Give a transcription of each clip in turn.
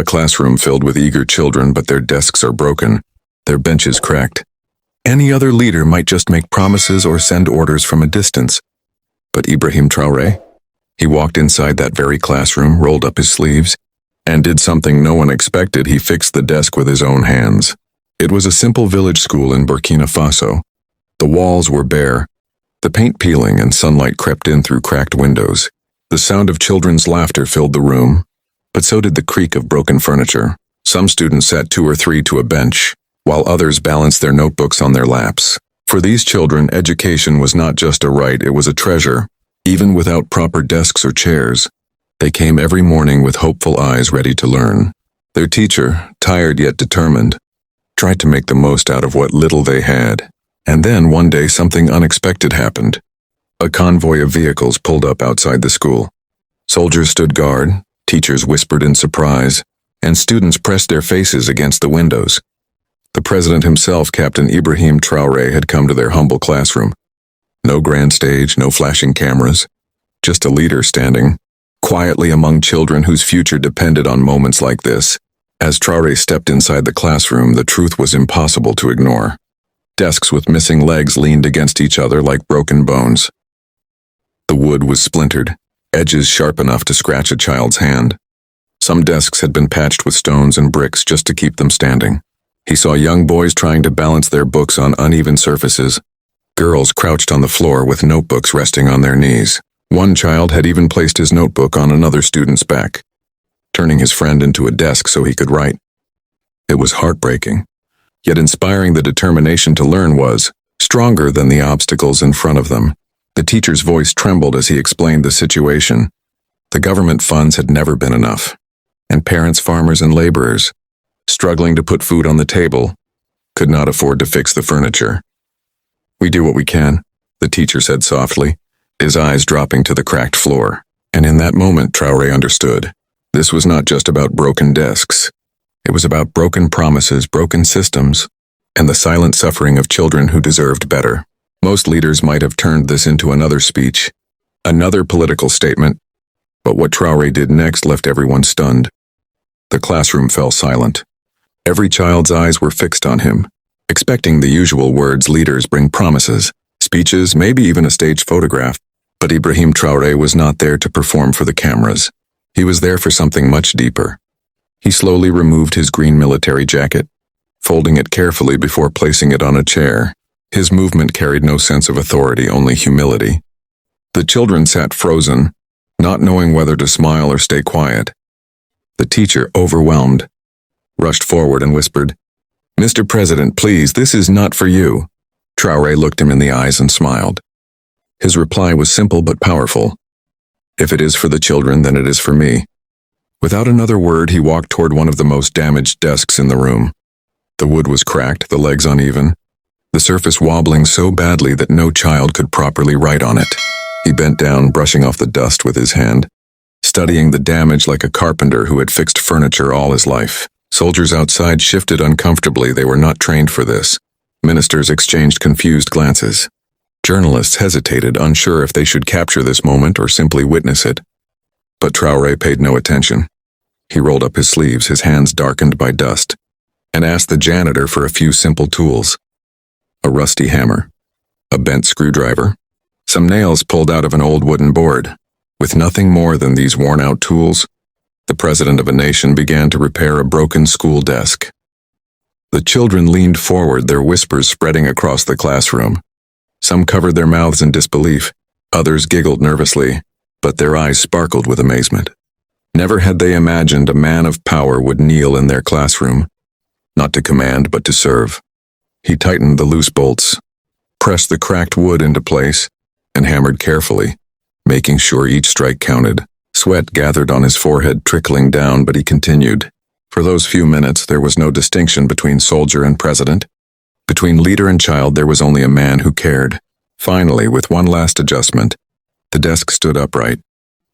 A classroom filled with eager children, but their desks are broken, their benches cracked. Any other leader might just make promises or send orders from a distance. But Ibrahim Traoré? He walked inside that very classroom, rolled up his sleeves, and did something no one expected. He fixed the desk with his own hands. It was a simple village school in Burkina Faso. The walls were bare, the paint peeling, and sunlight crept in through cracked windows. The sound of children's laughter filled the room, but so did the creak of broken furniture. Some students sat 2 or 3 to a bench, while others balanced their notebooks on their laps. For these children, education was not just a right, it was a treasure. Even without proper desks or chairs, they came every morning with hopeful eyes ready to learn. Their teacher, tired yet determined, tried to make the most out of what little they had. And then one day something unexpected happened. A convoy of vehicles pulled up outside the school. Soldiers stood guard, teachers whispered in surprise, and students pressed their faces against the windows. The president himself, Captain Ibrahim Traoré, had come to their humble classroom. No grand stage, no flashing cameras, just a leader standing quietly among children whose future depended on moments like this. As Traoré stepped inside the classroom, the truth was impossible to ignore. Desks with missing legs leaned against each other like broken bones. The wood was splintered, edges sharp enough to scratch a child's hand. Some desks had been patched with stones and bricks just to keep them standing. He saw young boys trying to balance their books on uneven surfaces. Girls crouched on the floor with notebooks resting on their knees. One child had even placed his notebook on another student's back, turning his friend into a desk so he could write. It was heartbreaking, yet inspiring. The determination to learn was stronger than the obstacles in front of them. The teacher's voice trembled as he explained the situation. The government funds had never been enough, and parents, farmers, and laborers, struggling to put food on the table, could not afford to fix the furniture. "We do what we can," the teacher said softly, his eyes dropping to the cracked floor. And in that moment, Traoré understood. This was not just about broken desks. It was about broken promises, broken systems, and the silent suffering of children who deserved better. Most leaders might have turned this into another speech, another political statement, but what Traoré did next left everyone stunned. The classroom fell silent. Every child's eyes were fixed on him, expecting the usual words leaders bring: promises, speeches, maybe even a staged photograph. But Ibrahim Traoré was not there to perform for the cameras. He was there for something much deeper. He slowly removed his green military jacket, folding it carefully before placing it on a chair. His movement carried no sense of authority, only humility. The children sat frozen, not knowing whether to smile or stay quiet. The teacher, overwhelmed, rushed forward and whispered, "Mr. President, please, this is not for you." Traoré looked him in the eyes and smiled. His reply was simple but powerful. "If it is for the children, then it is for me." Without another word, he walked toward one of the most damaged desks in the room. The wood was cracked, the legs uneven, the surface wobbling so badly that no child could properly write on it. He bent down, brushing off the dust with his hand, studying the damage like a carpenter who had fixed furniture all his life. Soldiers outside shifted uncomfortably. They were not trained for this. Ministers exchanged confused glances. Journalists hesitated, unsure if they should capture this moment or simply witness it. But Traoré paid no attention. He rolled up his sleeves, his hands darkened by dust, and asked the janitor for a few simple tools. A rusty hammer, a bent screwdriver, some nails pulled out of an old wooden board. With nothing more than these worn-out tools, the president of a nation began to repair a broken school desk. The children leaned forward, their whispers spreading across the classroom. Some covered their mouths in disbelief, others giggled nervously, but their eyes sparkled with amazement. Never had they imagined a man of power would kneel in their classroom, not to command but to serve. He tightened the loose bolts, pressed the cracked wood into place, and hammered carefully, making sure each strike counted. Sweat gathered on his forehead, trickling down, but he continued. For those few minutes, there was no distinction between soldier and president. Between leader and child, there was only a man who cared. Finally, with one last adjustment, the desk stood upright,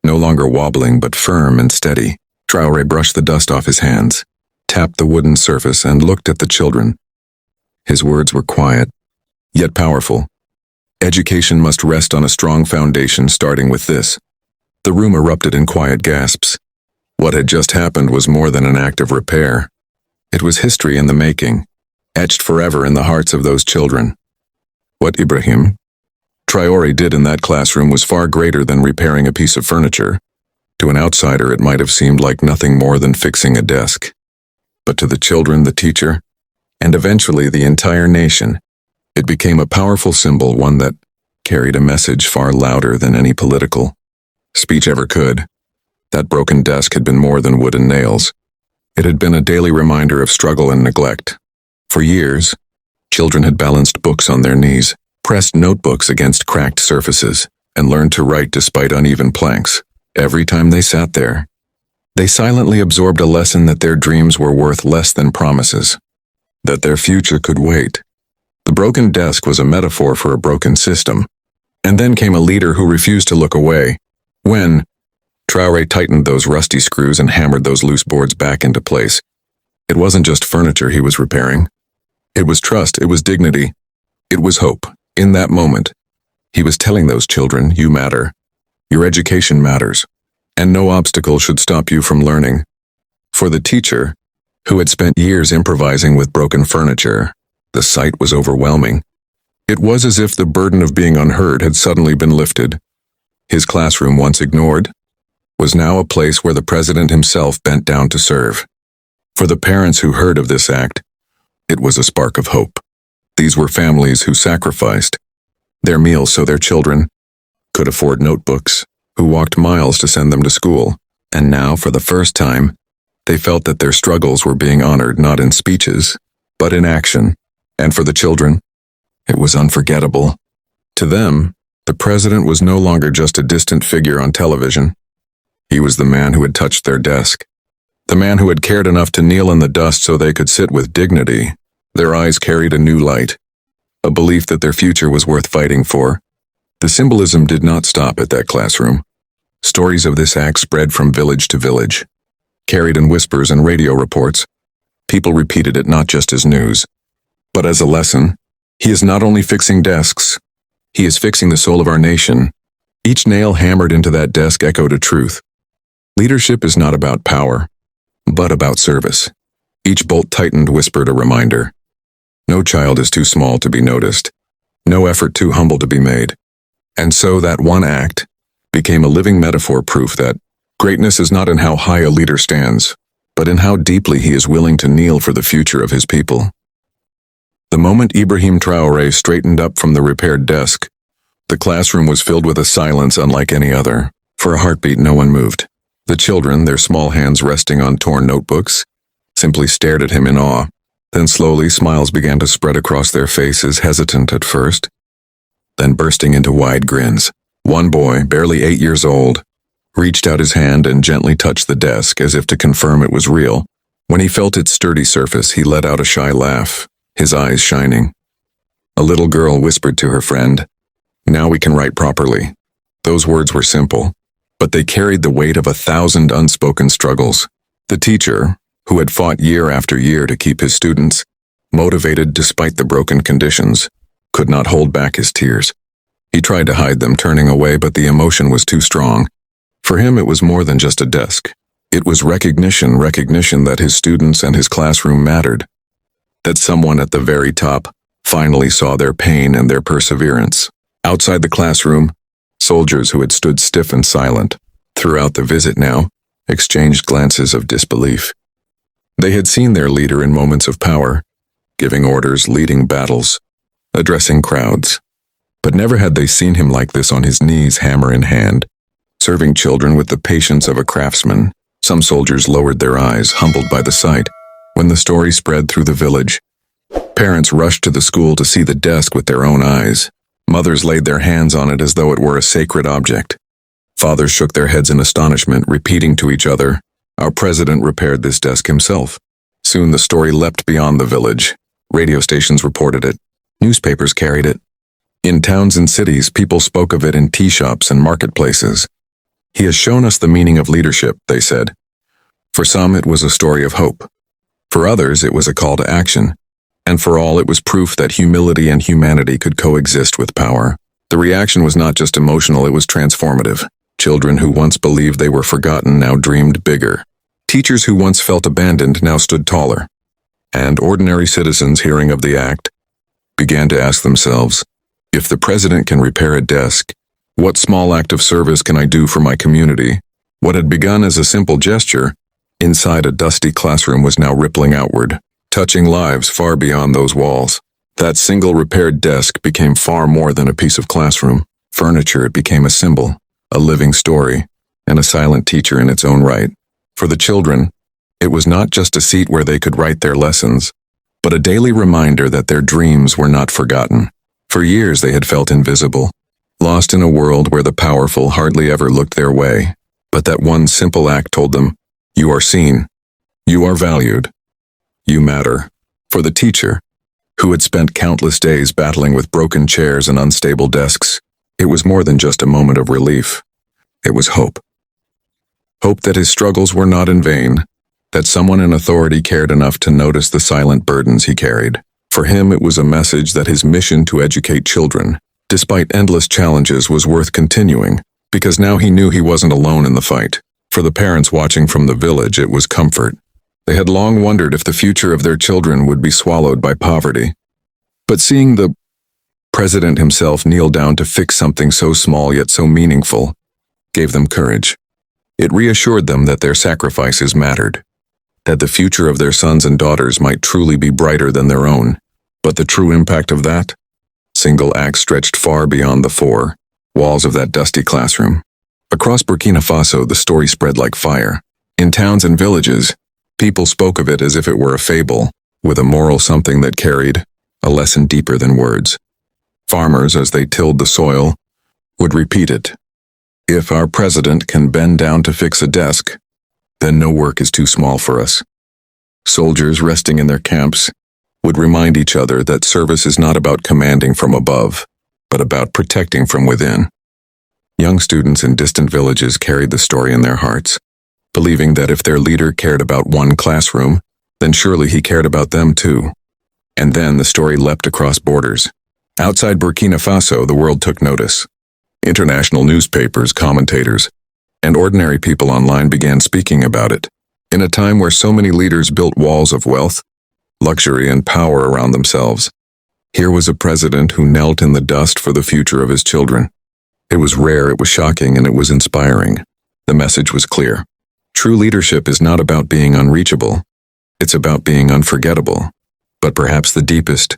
no longer wobbling but firm and steady. Traoré brushed the dust off his hands, tapped the wooden surface, and looked at the children. His words were quiet, yet powerful. Education must rest on a strong foundation, starting with this. The room erupted in quiet gasps. What had just happened was more than an act of repair. It was history in the making, etched forever in the hearts of those children. What Ibrahim Traoré did in that classroom was far greater than repairing a piece of furniture. To an outsider, it might have seemed like nothing more than fixing a desk. But to the children, the teacher, and eventually the entire nation, it became a powerful symbol, one that carried a message far louder than any political speech ever could. That broken desk had been more than wood and nails. It had been a daily reminder of struggle and neglect. For years, children had balanced books on their knees, pressed notebooks against cracked surfaces, and learned to write despite uneven planks. Every time they sat there, they silently absorbed a lesson that their dreams were worth less than promises, that their future could wait. The broken desk was a metaphor for a broken system. And then came a leader who refused to look away. When Traore tightened those rusty screws and hammered those loose boards back into place, it wasn't just furniture he was repairing. It was trust, it was dignity, it was hope. In that moment, he was telling those children, you matter. Your education matters, and no obstacle should stop you from learning. For the teacher, who had spent years improvising with broken furniture, the sight was overwhelming. It was as if the burden of being unheard had suddenly been lifted. His classroom, once ignored, was now a place where the president himself bent down to serve. For the parents who heard of this act, it was a spark of hope. These were families who sacrificed their meals so their children could afford notebooks, who walked miles to send them to school, and now, for the first time, they felt that their struggles were being honored not in speeches, but in action. And for the children, it was unforgettable. To them, the president was no longer just a distant figure on television. He was the man who had touched their desk, the man who had cared enough to kneel in the dust so they could sit with dignity. Their eyes carried a new light, a belief that their future was worth fighting for. The symbolism did not stop at that classroom. Stories of this act spread from village to village. Carried in whispers and radio reports, people repeated it not just as news, but as a lesson. He is not only fixing desks, he is fixing the soul of our nation. Each nail hammered into that desk echoed a truth. Leadership is not about power, but about service. Each bolt tightened whispered a reminder. No child is too small to be noticed, no effort too humble to be made. And so that one act became a living metaphor, proof that greatness is not in how high a leader stands, but in how deeply he is willing to kneel for the future of his people. The moment Ibrahim Traoré straightened up from the repaired desk, the classroom was filled with a silence unlike any other. For a heartbeat, no one moved. The children, their small hands resting on torn notebooks, simply stared at him in awe. Then slowly, smiles began to spread across their faces, hesitant at first, then bursting into wide grins. One boy, barely 8 years old, reached out his hand and gently touched the desk as if to confirm it was real. When he felt its sturdy surface, he let out a shy laugh, his eyes shining. A little girl whispered to her friend, "Now we can write properly." Those words were simple, but they carried the weight of 1,000 unspoken struggles. The teacher, who had fought year after year to keep his students motivated despite the broken conditions, could not hold back his tears. He tried to hide them, turning away, but the emotion was too strong. For him, it was more than just a desk. It was recognition that his students and his classroom mattered, that someone at the very top finally saw their pain and their perseverance. Outside the classroom, soldiers who had stood stiff and silent throughout the visit now exchanged glances of disbelief. They had seen their leader in moments of power, giving orders, leading battles, addressing crowds. But never had they seen him like this, on his knees, hammer in hand, serving children with the patience of a craftsman. Some soldiers lowered their eyes, humbled by the sight. When the story spread through the village, parents rushed to the school to see the desk with their own eyes. Mothers laid their hands on it as though it were a sacred object. Fathers shook their heads in astonishment, repeating to each other, "Our president repaired this desk himself." Soon the story leapt beyond the village. Radio stations reported it. Newspapers carried it. In towns and cities, people spoke of it in tea shops and marketplaces. "He has shown us the meaning of leadership," they said. For some, it was a story of hope. For others, it was a call to action. And for all, it was proof that humility and humanity could coexist with power. The reaction was not just emotional, it was transformative. Children who once believed they were forgotten now dreamed bigger. Teachers who once felt abandoned now stood taller, and ordinary citizens hearing of the act began to ask themselves, if the president can repair a desk, what small act of service can I do for my community? What had begun as a simple gesture inside a dusty classroom was now rippling outward, touching lives far beyond those walls. That single repaired desk became far more than a piece of classroom furniture. It became a symbol, a living story, and a silent teacher in its own right. For the children, it was not just a seat where they could write their lessons, but a daily reminder that their dreams were not forgotten. For years they had felt invisible, lost in a world where the powerful hardly ever looked their way. But that one simple act told them, you are seen, you are valued, you matter. For the teacher, who had spent countless days battling with broken chairs and unstable desks, it was more than just a moment of relief. It was hope. Hope that his struggles were not in vain, that someone in authority cared enough to notice the silent burdens he carried. For him, it was a message that his mission to educate children, despite endless challenges, was worth continuing, because now he knew he wasn't alone in the fight. For the parents watching from the village, it was comfort. They had long wondered if the future of their children would be swallowed by poverty. But seeing the president himself kneel down to fix something so small yet so meaningful gave them courage. It reassured them that their sacrifices mattered, that the future of their sons and daughters might truly be brighter than their own. But the true impact of that single act stretched far beyond the four walls of that dusty classroom. Across Burkina Faso, the story spread like fire. In towns and villages, people spoke of it as if it were a fable, with a moral something that carried a lesson deeper than words. Farmers, as they tilled the soil, would repeat it. If our president can bend down to fix a desk, then no work is too small for us. Soldiers resting in their camps would remind each other that service is not about commanding from above, but about protecting from within. Young students in distant villages carried the story in their hearts, believing that if their leader cared about one classroom, then surely he cared about them too. And then the story leapt across borders. Outside Burkina Faso, the world took notice. International newspapers, commentators, and ordinary people online began speaking about it. In a time where so many leaders built walls of wealth, luxury, and power around themselves, here was a president who knelt in the dust for the future of his children. It was rare, it was shocking, and it was inspiring. The message was clear. True leadership is not about being unreachable. It's about being unforgettable. But perhaps the deepest,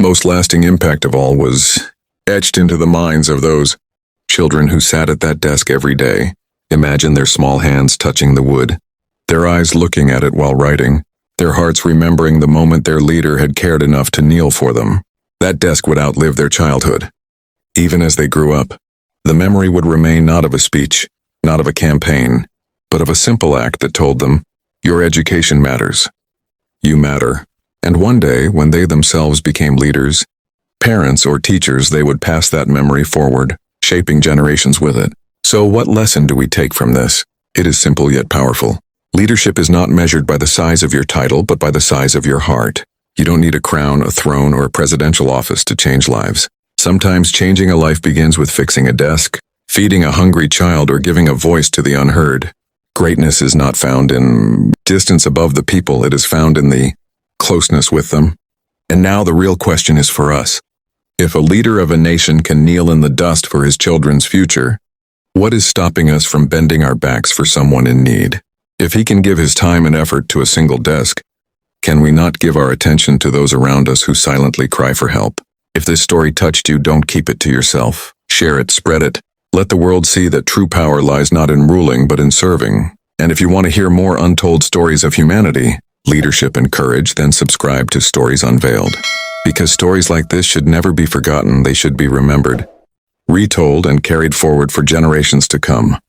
most lasting impact of all was etched into the minds of those children who sat at that desk every day. Imagine their small hands touching the wood, their eyes looking at it while writing, their hearts remembering the moment their leader had cared enough to kneel for them. That desk would outlive their childhood. Even as they grew up, the memory would remain not of a speech, not of a campaign, but of a simple act that told them, your education matters. You matter. And one day, when they themselves became leaders, parents or teachers, they would pass that memory forward, shaping generations with it. So what lesson do we take from this? It is simple yet powerful. Leadership is not measured by the size of your title, but by the size of your heart. You don't need a crown, a throne, or a presidential office to change lives. Sometimes changing a life begins with fixing a desk, feeding a hungry child, or giving a voice to the unheard. Greatness is not found in distance above the people, it is found in the closeness with them. And now the real question is for us. If a leader of a nation can kneel in the dust for his children's future, what is stopping us from bending our backs for someone in need? If he can give his time and effort to a single desk, can we not give our attention to those around us who silently cry for help? If this story touched you, don't keep it to yourself. Share it, spread it. Let the world see that true power lies not in ruling, but in serving. And if you want to hear more untold stories of humanity, leadership, and courage, then subscribe to Stories Unveiled. Because stories like this should never be forgotten, they should be remembered, retold, and carried forward for generations to come.